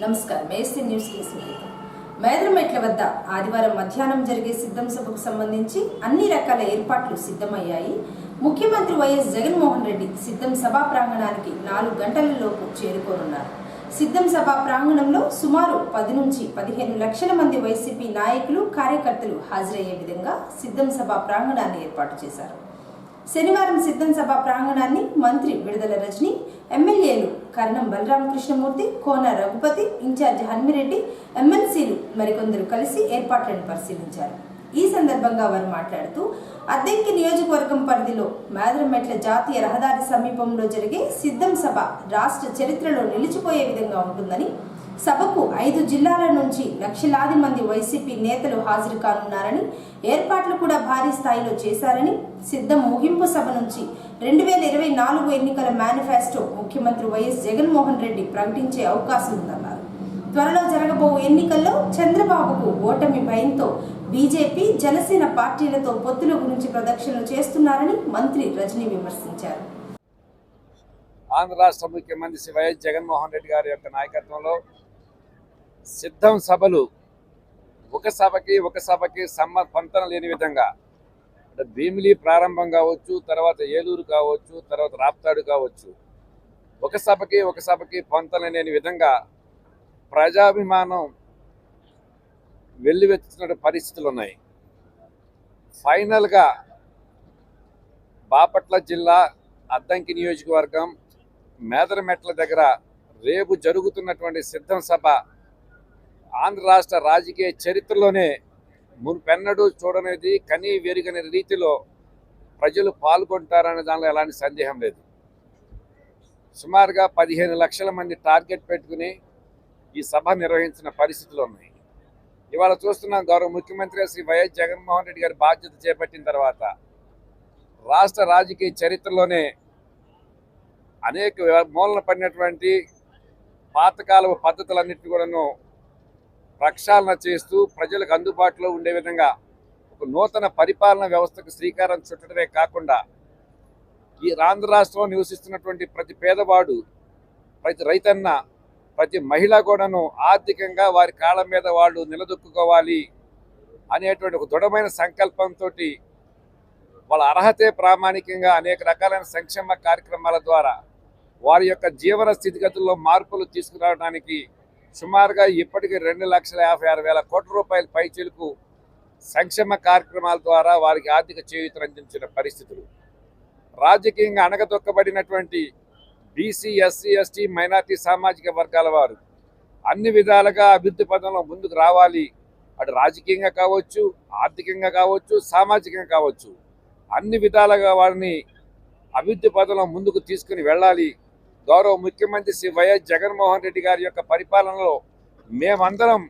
నమస్కారం AC news కి స్వాగతం. మేదరమెట్ల వద్ద ఆదివారం మధ్యాహ్నం జరిగే సిద్ధం సభకు సంబంధించి అన్ని రకాల ఏర్పాట్లు సిద్ధమయ్యాయి. ముఖ్యమంత్రి వైఎస్ జగన్మోహన్ రెడ్డి సిద్ధం సభా ప్రాంగణానికి 4 గంటలలోపు చేరుకోనున్నారు. సిద్ధం సభా ప్రాంగణంలో సుమారు 10 నుంచి 15 లక్షల మంది వైసీపీ నాయకులు, కార్యకర్తలు హాజరయ్యే విధంగా సిద్ధం సభా ప్రాంగణాన్ని ఏర్పాటు చేశారు. శనివారం సిద్ధం సభ ప్రాంగణాన్ని మంత్రి విడుదల రజని, ఎమ్మెల్యేలు కరణం బలరామకృష్ణమూర్తి, కోన రఘుపతి, ఇన్ఛార్జి హన్మిరెడ్డి, ఎమ్మెల్సీలు మరికొందరు కలిసి ఏర్పాట్లను పరిశీలించారు. ఈ సందర్భంగా వారు మాట్లాడుతూ అద్దెంకి నియోజకవర్గం పరిధిలో మేదరమెట్ల జాతీయ రహదారి సమీపంలో జరిగే సిద్ధం సభ రాష్ట్ర చరిత్రలో నిలిచిపోయే విధంగా ఉంటుందని, సభకు 5 జిల్లాల నుంచి లక్షలాది మంది వైసీపీ నేతలు హాజరు కానున్నారని, ఏర్పాట్లు కూడా భారీ స్థాయిలో చేశారని, సిద్ధం ముగింపు సభ నుంచి 2024 ఎన్నికల మేనిఫెస్టో ముఖ్యమంత్రి వైఎస్ జగన్మోహన్ రెడ్డి ప్రకటించే అవకాశం ఉందన్నారు. త్వరలో జరగబో ఎన్నికల్లో చంద్రబాబుకు ఓటమి భయంతో బీజేపీ, జనసేన పార్టీలతో పొత్తుల గురించి ప్రదక్షిణలు చేస్తున్నారని మంత్రి రజని విమర్శించారు. ఆంధ్ర రాష్ట్ర ముఖ్యమంత్రి శ్రీ వైఎస్ జగన్మోహన్ రెడ్డి గారి యొక్క నాయకత్వంలో సిద్ధం సభలు ఒక సభకి పొంతన లేని విధంగా భీమిలి ప్రారంభం కావచ్చు, తర్వాత ఏలూరు కావచ్చు, తర్వాత రాప్తాడు కావచ్చు, ఒక సభకి పొంతన లేని విధంగా ప్రజాభిమానం వెల్లువెత్తుతున్న పరిస్థితులు ఉన్నాయి. ఫైనల్గా బాపట్ల జిల్లా అద్దంకి నియోజకవర్గం మేదరమెట్ల దగ్గర రేపు జరుగుతున్నటువంటి సిద్ధం సభ ఆంధ్ర రాష్ట్ర రాజకీయ చరిత్రలోనే మునుపెన్నడూ చూడనేది, కనీ వెరుగని రీతిలో ప్రజలు పాల్గొంటారనే దానిలో ఎలాంటి సందేహం లేదు. సుమారుగా 15 లక్షల మంది టార్గెట్ పెట్టుకుని ఈ సభ నిర్వహించిన పరిస్థితులు ఉన్నాయి. ఇవాళ చూస్తున్నాం, గౌరవ ముఖ్యమంత్రి శ్రీ వైఎస్ జగన్మోహన్ రెడ్డి గారి బాధ్యత చేపట్టిన తర్వాత రాష్ట్ర రాజకీయ చరిత్రలోనే అనేక మూలన పడినటువంటి పాతకాల పద్ధతులన్నింటినీ కూడాను ప్రక్షాళన చేస్తూ ప్రజలకు అందుబాటులో ఉండే విధంగా ఒక నూతన పరిపాలన వ్యవస్థకు శ్రీకారం చుట్టడమే కాకుండా ఈ ఆంధ్ర రాష్ట్రంలో నివసిస్తున్నటువంటి ప్రతి పేదవాడు, ప్రతి రైతన్న, ప్రతి మహిళ కూడాను ఆర్థికంగా వారి కాళ్ళ మీద వాళ్ళు నిలదొక్కుకోవాలి అనేటువంటి ఒక దృఢమైన సంకల్పంతో వాళ్ళ అర్హతే ప్రామాణికంగా అనేక రకాలైన సంక్షేమ కార్యక్రమాల ద్వారా వారి యొక్క జీవన స్థితిగతుల్లో మార్పులు తీసుకురావడానికి సుమారుగా ఇప్పటికీ 2,56,000 కోట్ల రూపాయల పైచిలకు సంక్షేమ కార్యక్రమాల ద్వారా వారికి ఆర్థిక చేయూతను అందించిన పరిస్థితులు. రాజకీయంగా అణగదొక్కబడినటువంటి బీసీ, ఎస్సీ, ఎస్టీ, మైనార్టీ సామాజిక వర్గాల వారు అన్ని విధాలుగా అభివృద్ధి పదంలో ముందుకు రావాలి. అటు రాజకీయంగా కావచ్చు, ఆర్థికంగా కావచ్చు, సామాజికంగా కావచ్చు, అన్ని విధాలుగా వారిని అభివృద్ధి పదంలో ముందుకు తీసుకుని వెళ్ళాలి. గౌరవ ముఖ్యమంత్రి శ్రీ వైఎస్ జగన్మోహన్ రెడ్డి గారి యొక్క పరిపాలనలో మేమందరం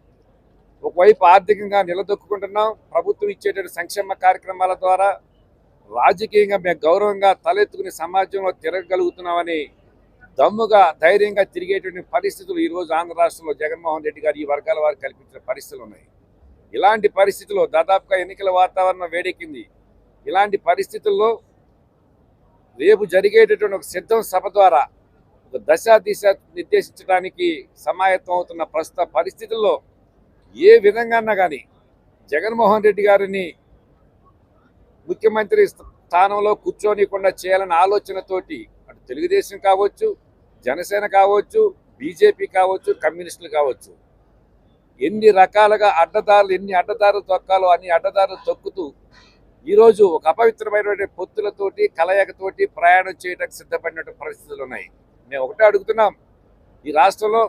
ఒకవైపు ఆర్థికంగా నిలదొక్కుంటున్నాం, ప్రభుత్వం ఇచ్చేటువంటి సంక్షేమ కార్యక్రమాల ద్వారా రాజకీయంగా మేము గౌరవంగా తలెత్తుకుని సమాజంలో తిరగగలుగుతున్నామని దమ్ముగా, ధైర్యంగా తిరిగేటువంటి పరిస్థితులు ఈరోజు ఆంధ్ర రాష్ట్రంలో జగన్మోహన్ రెడ్డి గారు ఈ వర్గాల వారికి కల్పించిన పరిస్థితులు ఉన్నాయి. ఇలాంటి పరిస్థితుల్లో దాదాపుగా ఎన్నికల వాతావరణం వేడెక్కింది. ఇలాంటి పరిస్థితుల్లో రేపు జరిగేటటువంటి ఒక సిద్ధం సభ ద్వారా ఒక దిశ నిర్దేశించడానికి సమాయత్తం అవుతున్న ప్రస్తుత పరిస్థితుల్లో ఏ విధంగా కానీ జగన్మోహన్ రెడ్డి గారిని ముఖ్యమంత్రి స్థానంలో కూర్చోనికుండా చేయాలన్న ఆలోచనతోటి అటు తెలుగుదేశం కావచ్చు, జనసేన కావచ్చు, బీజేపీ కావచ్చు, కమ్యూనిస్టులు కావచ్చు, ఎన్ని అడ్డదారులు తొక్కాలో అన్ని అడ్డదారులు తొక్కుతూ ఈరోజు ఒక అపవిత్రమైనటువంటి పొత్తులతోటి, కలయికతోటి ప్రయాణం చేయడానికి సిద్ధపడినటువంటి పరిస్థితులు ఉన్నాయి. మేము ఒకటే అడుగుతున్నాం, ఈ రాష్ట్రంలో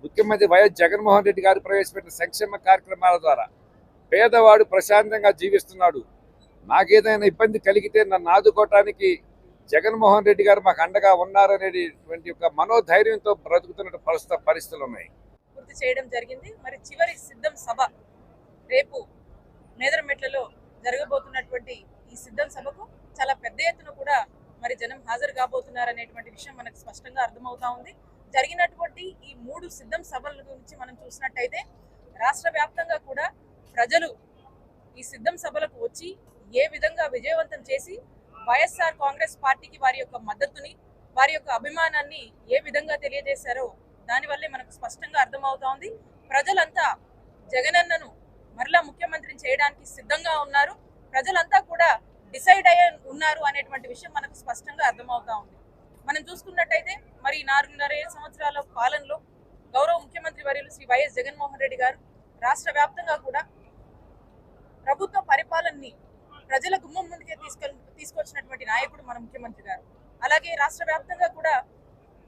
ముఖ్యమంత్రి వైఎస్ జగన్మోహన్ రెడ్డి గారు ప్రవేశపెట్టిన సంక్షేమ కార్యక్రమాల ద్వారా పేదవాడు ప్రశాంతంగా జీవిస్తున్నాడు. నాకేదైనా ఇబ్బంది కలిగితే నన్ను ఆదుకోవటానికి జగన్మోహన్ రెడ్డి గారు మాకు అండగా ఉన్నారనేటువంటి ఒక మనోధైర్యంతో బ్రతుకుతున్న ప్రస్తుత పరిస్థితులు ఉన్నాయి. పూర్తి చేయడం జరిగింది. మరి చివరి సిద్ధం సభ రేపు మేదరమెట్లలో జరగబోతున్నటువంటి ఈ సిద్ధం సభకు చాలా పెద్ద ఎత్తున కూడా మరి జనం హాజరు కాబోతున్నారనేటువంటి విషయం మనకు స్పష్టంగా అర్థమవుతా ఉంది. జరిగినటువంటి ఈ 3 సిద్ధం సభల గురించి మనం చూసినట్టయితే రాష్ట్ర వ్యాప్తంగా కూడా ప్రజలు ఈ సిద్ధం సభలకు వచ్చి ఏ విధంగా విజయవంతం చేసి వైఎస్ఆర్ కాంగ్రెస్ పార్టీకి వారి యొక్క మద్దతుని, వారి యొక్క అభిమానాన్ని ఏ విధంగా తెలియజేశారో దానివల్లే మనకు స్పష్టంగా అర్థమవుతా ఉంది. ప్రజలంతా జగనన్నను మరలా ముఖ్యమంత్రిని చేయడానికి సిద్ధంగా ఉన్నారు. ప్రజలంతా కూడా డిసైడ్ అయ్యే ఉన్నారు అనేటువంటి విషయం మనకు స్పష్టంగా అర్థమవుతా ఉంది. మనం చూసుకున్నట్టయితే మరి 4.5 సంవత్సరాల పాలనలో గౌరవ ముఖ్యమంత్రి వర్యులు శ్రీ వైఎస్ జగన్మోహన్ రెడ్డి గారు రాష్ట్ర వ్యాప్తంగా కూడా ప్రభుత్వ పరిపాలనని ప్రజల గుమ్మం ముందుకే తీసుకొచ్చినటువంటి నాయకుడు మన ముఖ్యమంత్రి గారు. అలాగే రాష్ట్ర వ్యాప్తంగా కూడా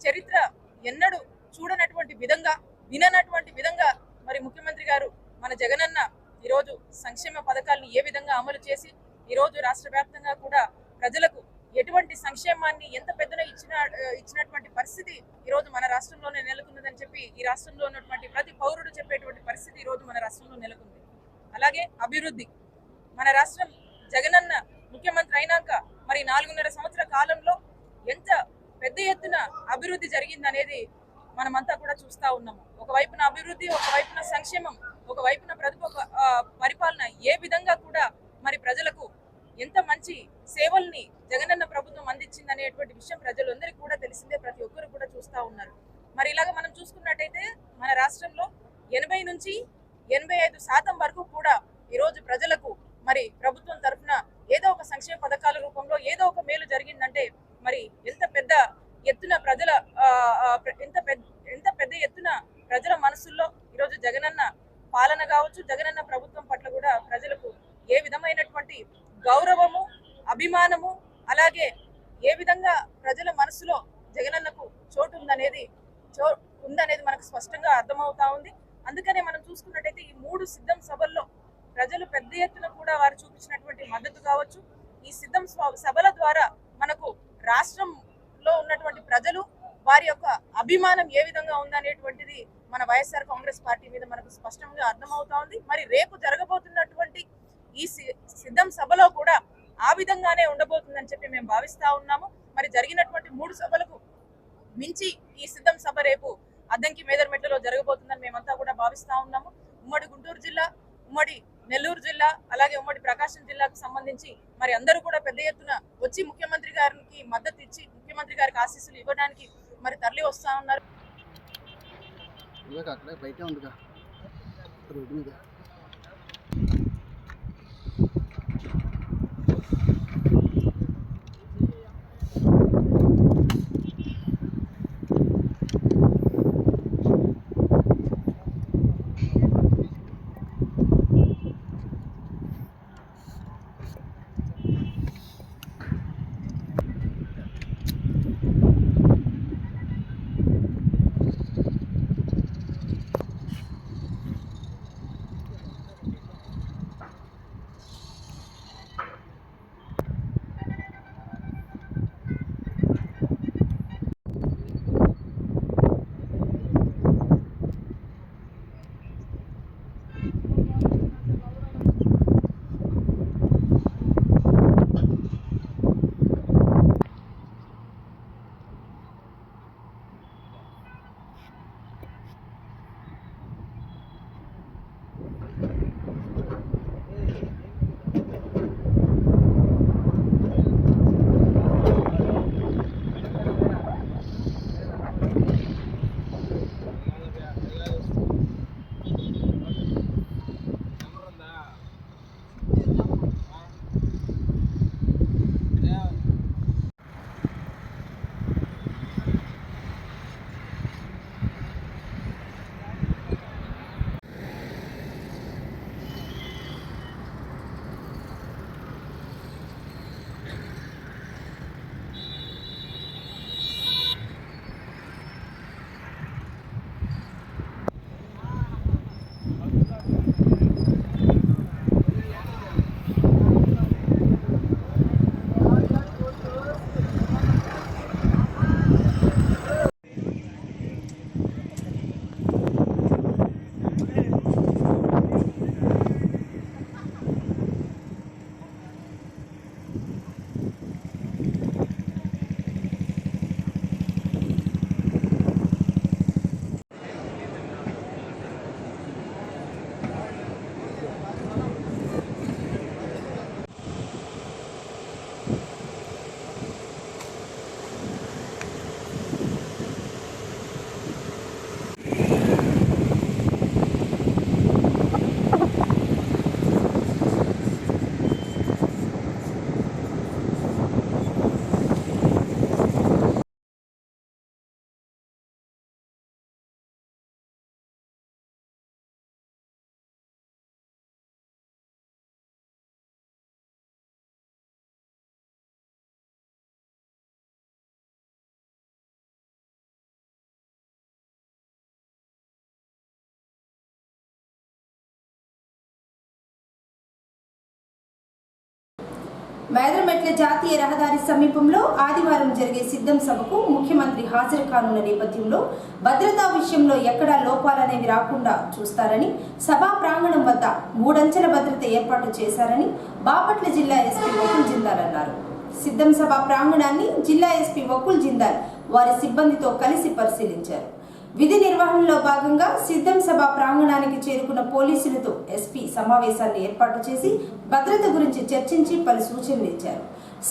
చరిత్ర ఎన్నడూ చూడనటువంటి విధంగా, విననటువంటి విధంగా మరి ముఖ్యమంత్రి గారు మన జగనన్న ఈరోజు సంక్షేమ పథకాలను ఏ విధంగా అమలు చేసి ఈరోజు రాష్ట్ర వ్యాప్తంగా కూడా ప్రజలకు ఎటువంటి సంక్షేమాన్ని ఎంత పెద్దన ఇచ్చినటువంటి పరిస్థితి ఈరోజు మన రాష్ట్రంలోనే నెలకొన్నదని చెప్పి ఈ రాష్ట్రంలో ఉన్నటువంటి ప్రతి పౌరుడు చెప్పేటువంటి పరిస్థితి ఈరోజు మన రాష్ట్రంలో నెలకొంది. అలాగే అభివృద్ధి, మన రాష్ట్రం జగనన్న ముఖ్యమంత్రి అయినాక మరి 4.5 సంవత్సరాల కాలంలో ఎంత పెద్ద ఎత్తున అభివృద్ధి జరిగిందనేది మనమంతా కూడా చూస్తా ఉన్నాము. ఒకవైపున అభివృద్ధి, ఒకవైపున సంక్షేమం, ఒకవైపున పరిపాలన ఏ విధంగా కూడా మరి ప్రజలకు ఎంత మంచి సేవల్ని జగనన్న ప్రభుత్వం అందించింది అనేటువంటి విషయం ప్రజలందరికీ కూడా తెలిసిందే, ప్రతి ఒక్కరు కూడా చూస్తా ఉన్నారు. మరి ఇలాగ మనం చూసుకున్నట్టయితే మన రాష్ట్రంలో 80 నుంచి 85% వరకు కూడా ఈరోజు ప్రజలకు మరి ప్రభుత్వం తరఫున ఏదో ఒక సంక్షేమ పథకాల రూపంలో ఏదో ఒక మేలు జరిగిందంటే మరి ఎంత పెద్ద ఎత్తున ప్రజల మనసుల్లో ఈరోజు జగనన్న పాలన కావచ్చు, జగనన్న ప్రభుత్వం పట్ల కూడా ప్రజలకు ఏ విధమైనటువంటి గౌరవము, అభిమానము, అలాగే ఏ విధంగా ప్రజల మనసులో జగనన్నకు చోటు ఉందనేది మనకు స్పష్టంగా అర్థమవుతా ఉంది. అందుకనే మనం చూసుకున్నట్టయితే ఈ 3 సిద్ధం సభల్లో ప్రజలు పెద్ద ఎత్తున కూడా వారు చూపించినటువంటి మద్దతు కావచ్చు, ఈ సిద్ధం సభల ద్వారా మనకు రాష్ట్రంలో ఉన్నటువంటి ప్రజలు వారి యొక్క అభిమానం ఏ విధంగా ఉందనేటువంటిది మన వైఎస్ఆర్ కాంగ్రెస్ పార్టీ మీద మనకు స్పష్టంగా అర్థమవుతా ఉంది. మరి రేపు జరగబోతున్నటువంటి ఈ సిద్ధం సభలో కూడా ఆ విధంగానే ఉండబోతుందని చెప్పి మేము భావిస్తా ఉన్నాము. మరి జరిగినటువంటి 3 సభలకు మించి ఈ సిద్ధం సభ రేపు అద్దంకి మేదరమెట్లలో జరగబోతుందని మేమంతా కూడా భావిస్తా ఉన్నాము. ఉమ్మడి గుంటూరు జిల్లా, ఉమ్మడి నెల్లూరు జిల్లా, అలాగే ఉమ్మడి ప్రకాశం జిల్లాకు సంబంధించి మరి అందరూ కూడా పెద్ద ఎత్తున వచ్చి ముఖ్యమంత్రి గారికి మద్దతు ఇచ్చి ముఖ్యమంత్రి గారికి ఆశీస్సులు ఇవ్వడానికి మరి తరలి వస్తా ఉన్నారు. బయట ఉందిగా రోడ్డు మీద. మేదరమెట్ల జాతీయ రహదారి సమీపంలో ఆదివారం జరిగే సిద్ధం సభకు ముఖ్యమంత్రి హాజరు కానున్న నేపథ్యంలో భద్రతా విషయంలో ఎక్కడా లోపాలనేవి రాకుండా చూస్తారని సభా ప్రాంగణం వద్ద 3 అంచెల భద్రత ఏర్పాటు చేశారని బాపట్ల జిల్లా ఎస్పీ వకుల్ జిందాల్ అన్నారు. సిద్ధం సభ ప్రాంగణాన్ని జిల్లా ఎస్పీ వకుల్ జిందాల్ వారి సిబ్బందితో కలిసి పరిశీలించారు. విధి నిర్వహణలో భాగంగా సిద్ధం సభ ప్రాంగణానికి చేరుకున్న పోలీసులతో ఎస్పీ సమావేశాన్ని ఏర్పాటు చేసి భద్రత గురించి చర్చించి పలు సూచనలు ఇచ్చారు.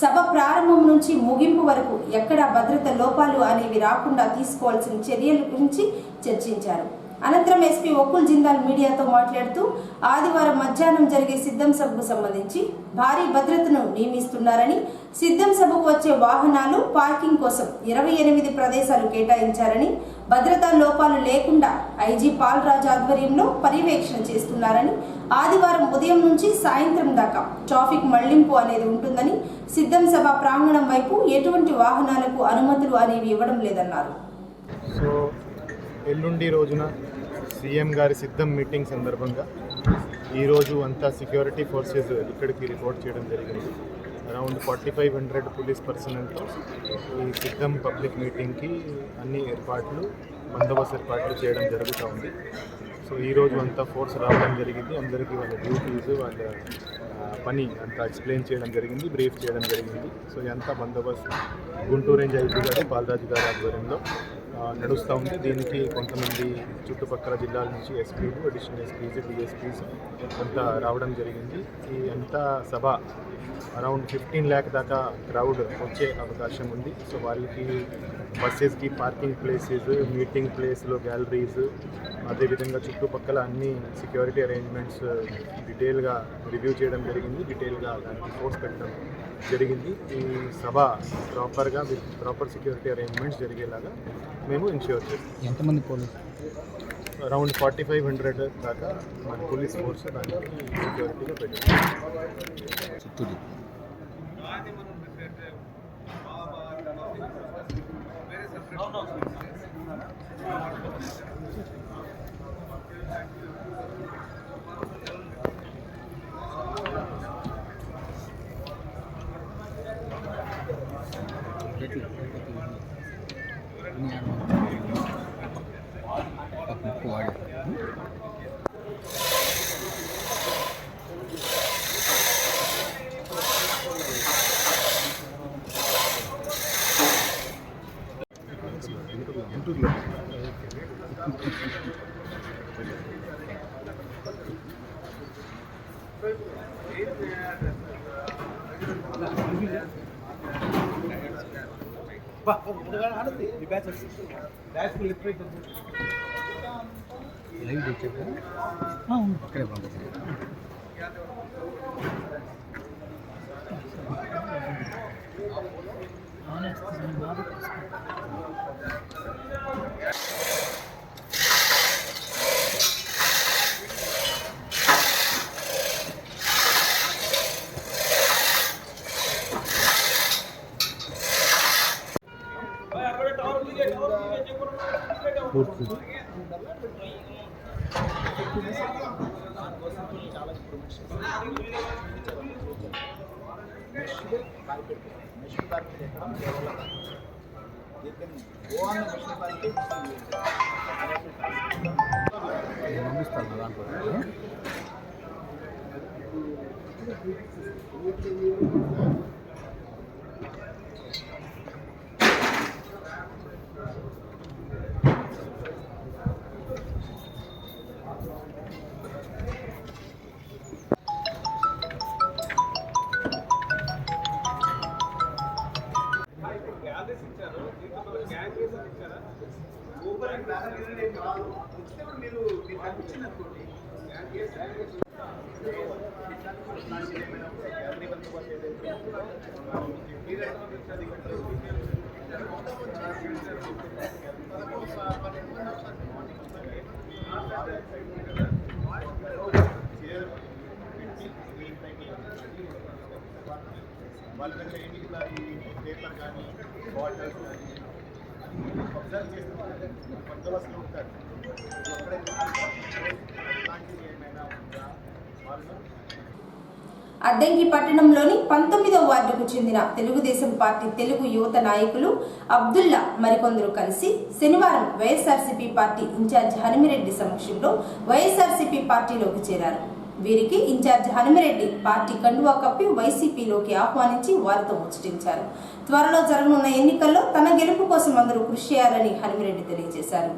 సభ ప్రారంభం నుంచి ముగింపు వరకు ఎక్కడా భద్రత లోపాలు అనేవి రాకుండా తీసుకోవాల్సిన చర్యల గురించి చర్చించారు. అనంతరం ఎస్పీ వకుల్ జిందాల్ మీడియాతో మాట్లాడుతూ ఆదివారం మధ్యాహ్నం జరిగే సిద్ధం సభకు సంబంధించి భారీ భద్రతను నియమిస్తున్నారని, సిద్ధం సభకు వచ్చే వాహనాలు పార్కింగ్ కోసం 28 ప్రదేశాలు కేటాయించారని, భద్రతా లోపాలు లేకుండా ఐజీ పాల్రాజ్ ఆధ్వర్యంలో పర్యవేక్షణ చేస్తున్నారని, ఆదివారం ఉదయం నుంచి సాయంత్రం దాకా ట్రాఫిక్ మళ్లింపు అనేది ఉంటుందని, సిద్ధం సభ ప్రాంగణం వైపు ఎటువంటి వాహనాలకు అనుమతులు అనేవి ఇవ్వడం లేదన్నారు. ఎల్లుండి రోజున సీఎం గారి సిద్ధం మీటింగ్ సందర్భంగా ఈరోజు అంతా సెక్యూరిటీ ఫోర్సెస్ ఇక్కడికి రిపోర్ట్ చేయడం జరిగింది. అరౌండ్ 4500 పోలీస్ పర్సనల్తో ఈ సిద్ధం పబ్లిక్ మీటింగ్కి అన్ని బందోబస్తు ఏర్పాట్లు చేయడం జరుగుతూ ఉంది. సో ఈరోజు అంతా ఫోర్స్ రావడం జరిగింది. అందరికీ వాళ్ళ డ్యూటీస్, వాళ్ళ పని అంతా ఎక్స్ప్లెయిన్ చేయడం జరిగింది, బ్రీఫ్ చేయడం జరిగింది. సో ఇదంతా బందోబస్తు గుంటూరు రేంజ్ ఐజీ గారు, బాలరాజు గారి ఆధ్వర్యంలో నడుస్తూ ఉంది. దీనికి కొంతమంది చుట్టుపక్కల జిల్లాల నుంచి ఎస్పీలు, అడిషనల్ ఎస్పీస్, డిఎస్పీస్ అంతా రావడం జరిగింది. ఈ అంతా సభ అరౌండ్ 15 lakh దాకా క్రౌడ్ వచ్చే అవకాశం ఉంది. సో వాళ్ళకి బస్సెస్కి పార్కింగ్ ప్లేసెస్, మీటింగ్ ప్లేస్లో గ్యాలరీస్, అదేవిధంగా చుట్టుపక్కల అన్ని సెక్యూరిటీ అరేంజ్మెంట్స్ డీటెయిల్గా రివ్యూ చేయడం జరిగింది. డీటెయిల్గా దానికి ఫోర్స్ పెట్టడం జరిగింది. ఈ సభ ప్రాపర్ సెక్యూరిటీ అరేంజ్మెంట్స్ జరిగేలాగా మేము ఇన్ష్యూర్ చేస్తాం. ఎంతమంది పోలీసు? అరౌండ్ 4500 దాకా మన పోలీస్ ఫోర్స్ దానికి సెక్యూరిటీగా పెట్టాం. చిత్తూరు లైవ్ వచ్చాక అక్కడే పంపించారు. పంపిస్తాను దాంట్లో. వాళ్ళ దగ్గర ఏంటి పేపర్ కానీ బాటిల్స్ కానీ అబ్జర్వ్ చేస్తున్నారు, బందోబస్తులు ఉంటారు. అద్దంకి పట్టణంలోని 19వ వార్డుకు చెందిన తెలుగుదేశం పార్టీ తెలుగు యువత నాయకులు అబ్దుల్లా మరికొందరు కలిసి శనివారం వైఎస్ఆర్సీపీ పార్టీ ఇన్ఛార్జ్ హనుమిరెడ్డి సమక్షంలో వైఎస్ఆర్సీపీ పార్టీలోకి చేరారు. వీరికి ఇన్ఛార్జ్ హనుమిరెడ్డి పార్టీ కండువా కప్పి వైసీపీలోకి ఆహ్వానించి వారితో ముచ్చటించారు. త్వరలో జరగనున్న ఎన్నికల్లో తన గెలుపు కోసం అందరూ కృషి చేయాలని హనుమిరెడ్డి తెలియజేశారు.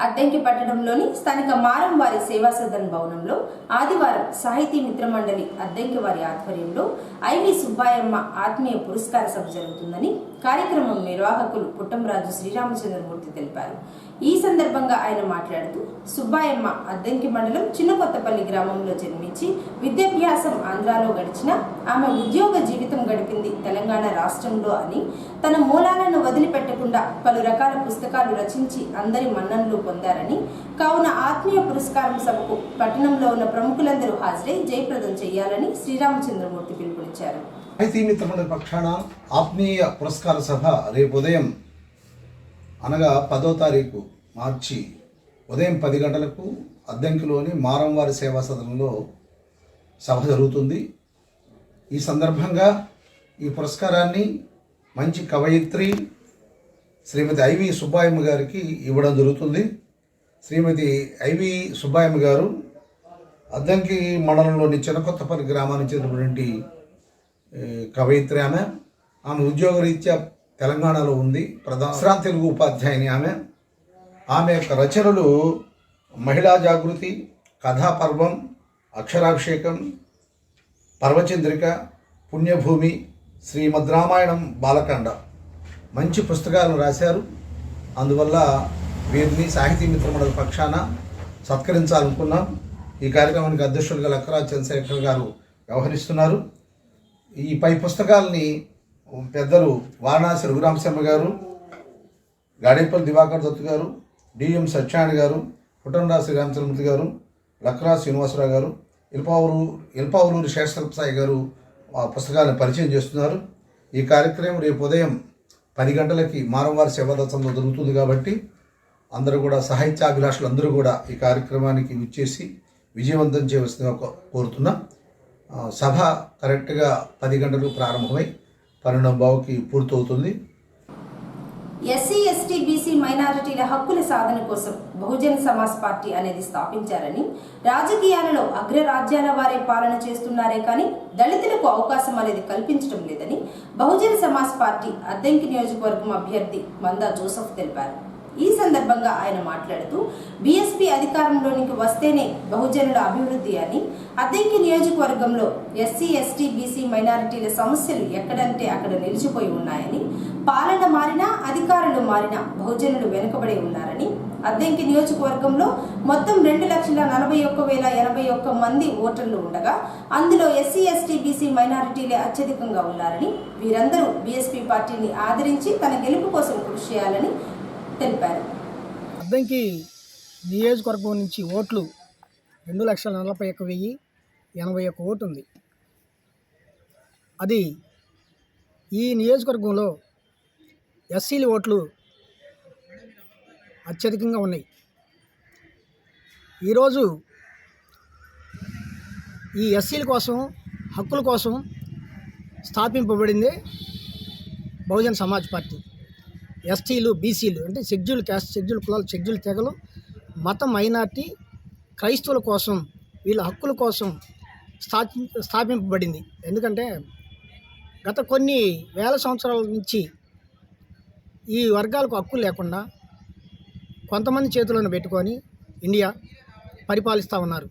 అద్దంకి పట్టణంలోని స్థానిక మారంవారి సేవా సదన్ భవనంలో ఆదివారం సాహితీ మిత్ర మండలి అద్దంకి వారి ఆధ్వర్యంలో ఐవి సుబ్బాయమ్మ ఆత్మీయ పురస్కార సభ జరుగుతుందని కార్యక్రమం నిర్వాహకులు పుట్టంరాజు శ్రీరామచంద్రమూర్తి తెలిపారు. ఈ సందర్భంగా ఆయన మాట్లాడుతూ సుబ్బాయమ్మ అద్దంకి మండలం చిన్నకొత్తపల్లి గ్రామంలో జన్మించి విద్యాభ్యాసం ఆంధ్రాలో గడిచిన ఆమె ఉద్యోగ జీవితం గడిపింది తెలంగాణ రాష్ట్రంలో అని, తన మూలాలను వదిలిపెట్టకుండా పలు రకాల పుస్తకాలు రచించి అందరి మన్ననలు పొందారని, కావున ఆత్మీయ పురస్కారం సభకు పట్టణంలో ఉన్న ప్రముఖులందరూ హాజరై జయప్రదం చేయాలని శ్రీరామచంద్రమూర్తి పిలుపునిచ్చారు. సాహితీ మిత్రమండలి పక్షాన ఆత్మీయ పురస్కార సభ రేపు ఉదయం అనగా 10వ తారీఖు మార్చి ఉదయం 10 గంటలకు అద్దంకిలోని మారంవారి సేవా సదనంలో సభ జరుగుతుంది. ఈ సందర్భంగా ఈ పురస్కారాన్ని మంచి కవయిత్రి శ్రీమతి ఐవి సుబ్బాయమ్మ గారికి ఇవ్వడం జరుగుతుంది. శ్రీమతి ఐవి సుబ్బాయమ్మ గారు అద్దంకి మండలంలోని చిన్నకొత్తపల్లి గ్రామానికి చెందినటువంటి కవయిత్రి. ఆమె ఉద్యోగరీత్యా తెలంగాణలో ఉంది. ప్రధాన తెలుగు ఉపాధ్యాయుని ఆమె యొక్క రచనలు మహిళా జాగృతి, కథాపర్వం, అక్షరాభిషేకం, పర్వచంద్రిక, పుణ్యభూమి, శ్రీమద్ రామాయణం, బాలకాండ మంచి పుస్తకాలను రాశారు. అందువల్ల వీరిని సాహితీ మిత్రమండలి పక్షాన సత్కరించాలనుకున్నాం. ఈ కార్యక్రమానికి అధ్యక్షులుగా లక్కరాజ్ చంద్రశేఖర్ గారు వ్యవహరిస్తున్నారు. ఈ పై పుస్తకాలని పెద్దలు వారణాసి రఘురామశర్మ గారు, గాడేపల్లి దివాకర్ దత్తు గారు, డిఎం సత్యనారాయణ గారు, పుట్టంరాజు శ్రీరామచంద్రమూర్తి గారు, లక్కరాజు శ్రీనివాసరావు గారు, ఇల్పావులూరి శేషకల్పసాయి గారు ఆ పుస్తకాలను పరిచయం చేస్తున్నారు. ఈ కార్యక్రమం రేపు ఉదయం 10 గంటలకి మారంవారి సేవాదత్సంలో జరుగుతుంది కాబట్టి అందరూ కూడా సాహిత్యాభిలాషులు అందరూ కూడా ఈ కార్యక్రమానికి విచ్చేసి విజయవంతం చేయవలసిందిగా కోరుతున్నాం. సభ కరెక్ట్గా 10 గంటలకు ప్రారంభమై 12:15కి పూర్తవుతుంది. ఎస్సీ, ఎస్టీ, బీసీ మైనారిటీల హక్కుల సాధన కోసం బహుజన్ సమాజ్ పార్టీ అనేది స్థాపించారని, రాజకీయాలలో అగ్రరాజ్యాల వారే పాలన చేస్తున్నారే కానీ దళితులకు అవకాశం అనేది కల్పించడం లేదని బహుజన్ సమాజ్ పార్టీ అద్దంకి నియోజకవర్గం అభ్యర్థి మందా జోసెఫ్ తెలిపారు. ఈ సందర్భంగా ఆయన మాట్లాడుతూ బీఎస్పీ అధికారంలోనికి వస్తేనే బహుజనుల అభివృద్ధి అని, అద్దంకి నియోజకవర్గంలో ఎస్సీ, ఎస్టీ, బీసీ మైనారిటీల సమస్యలు ఎక్కడంటే అక్కడ నిలిచిపోయి ఉన్నాయని, పాలన మారినా అధికారులు మారినా బహుజనులు వెనుకబడి ఉన్నారని, అద్దంకి నియోజకవర్గంలో మొత్తం 2,41,081 మంది ఓటర్లు ఉండగా అందులో ఎస్సీ, ఎస్టీ, బీసీ మైనారిటీలే అత్యధికంగా ఉన్నారని, వీరందరూ బీఎస్పీ పార్టీని ఆదరించి తన గెలుపు కోసం కృషి చేయాలని తెలిపారు. అద్దంకి నియోజకవర్గం నుంచి ఓట్లు 2,41,081 ఓటు ఉంది. అది ఈ నియోజకవర్గంలో ఎస్సీల ఓట్లు అత్యధికంగా ఉన్నాయి. ఈరోజు ఈ ఎస్సీల కోసం, హక్కుల కోసం స్థాపింపబడింది బహుజన్ సమాజ్ పార్టీ. ఎస్టీలు, బీసీలు అంటే షెడ్యూల్ క్యాస్ట్, షెడ్యూల్ కులాలు, షెడ్యూల్ తెగలు, మత మైనార్టీ, క్రైస్తవుల కోసం, వీళ్ళ హక్కుల కోసం స్థాపింపబడింది. ఎందుకంటే గత కొన్ని వేల సంవత్సరాల నుంచి ఈ వర్గాలకు హక్కులు లేకుండా కొంతమంది చేతులను పెట్టుకొని ఇండియా పరిపాలిస్తూ ఉన్నారు.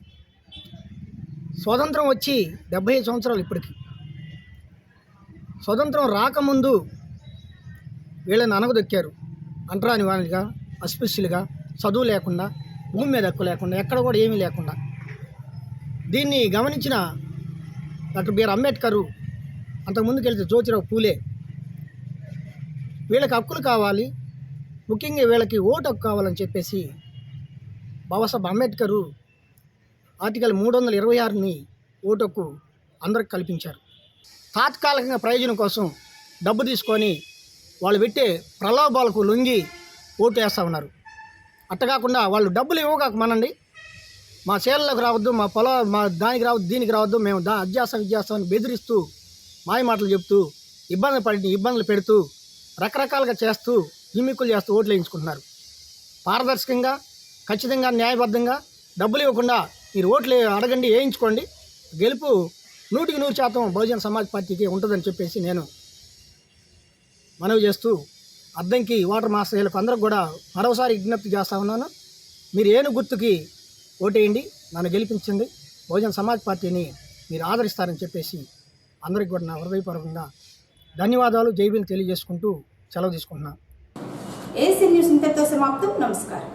స్వతంత్రం వచ్చి 75 సంవత్సరాలు ఇప్పటికి. స్వతంత్రం రాకముందు వీళ్ళని అనగదొక్కారు. అంటరాని వారిగా, అస్పృశ్యులుగా, చదువు లేకుండా, భూమి మీద హక్కు లేకుండా, ఎక్కడ కూడా ఏమీ లేకుండా. దీన్ని గమనించిన డాక్టర్ బిఆర్ అంబేద్కరు, అంతకుముందుకెళ్తే జ్యోతిరావు పూలే, వీళ్ళకి హక్కులు కావాలి, ముఖ్యంగా వీళ్ళకి ఓటు హక్కు కావాలని చెప్పేసి బాబాసాహెబ్ అంబేద్కరు ఆర్టికల్ 326ని ఓటుకు అందరికి కల్పించారు. తాత్కాలికంగా ప్రయోజనం కోసం డబ్బు తీసుకొని వాళ్ళు పెట్టే ప్రలోభాలకు లొంగి ఓటు వేస్తూ ఉన్నారు. అట్టకాకుండా వాళ్ళు డబ్బులు ఇవ్వకమనండి, మా చేలలోకి రావద్దు, మా దానికి రావద్దు, దీనికి రావద్దు, మేము విద్యాస్తామని బెదిరిస్తూ మాయ మాటలు చెప్తూ ఇబ్బందులు పెడుతూ రకరకాలుగా చేస్తూ జిమ్మిక్కులు చేస్తూ ఓట్లు వేయించుకుంటున్నారు. పారదర్శకంగా ఖచ్చితంగా న్యాయబద్ధంగా డబ్బులు ఇవ్వకుండా మీరు ఓట్లు అడగండి, వేయించుకోండి. గెలుపు 100% బహుజన సమాజ్ పార్టీకి ఉంటుందని చెప్పేసి నేను మనవి చేస్తూ అద్దంకి వాటర్ మాస్టర్లకు అందరికి కూడా మరోసారి విజ్ఞప్తి చేస్తా ఉన్నాను. మీరు ఏను గుర్తుకి ఓటేయండి, నన్ను గెలిపించండి, బహుజన సమాజ్ పార్టీని మీరు ఆదరిస్తారని చెప్పేసి అందరికి కూడా నా హృదయపూర్వకంగా ధన్యవాదాలు, జై భీమ్ తెలియజేసుకుంటూ సెలవు తీసుకుంటున్నాను. ఏసీ న్యూస్ ఇంతటితో సమాప్తం. నమస్కారం.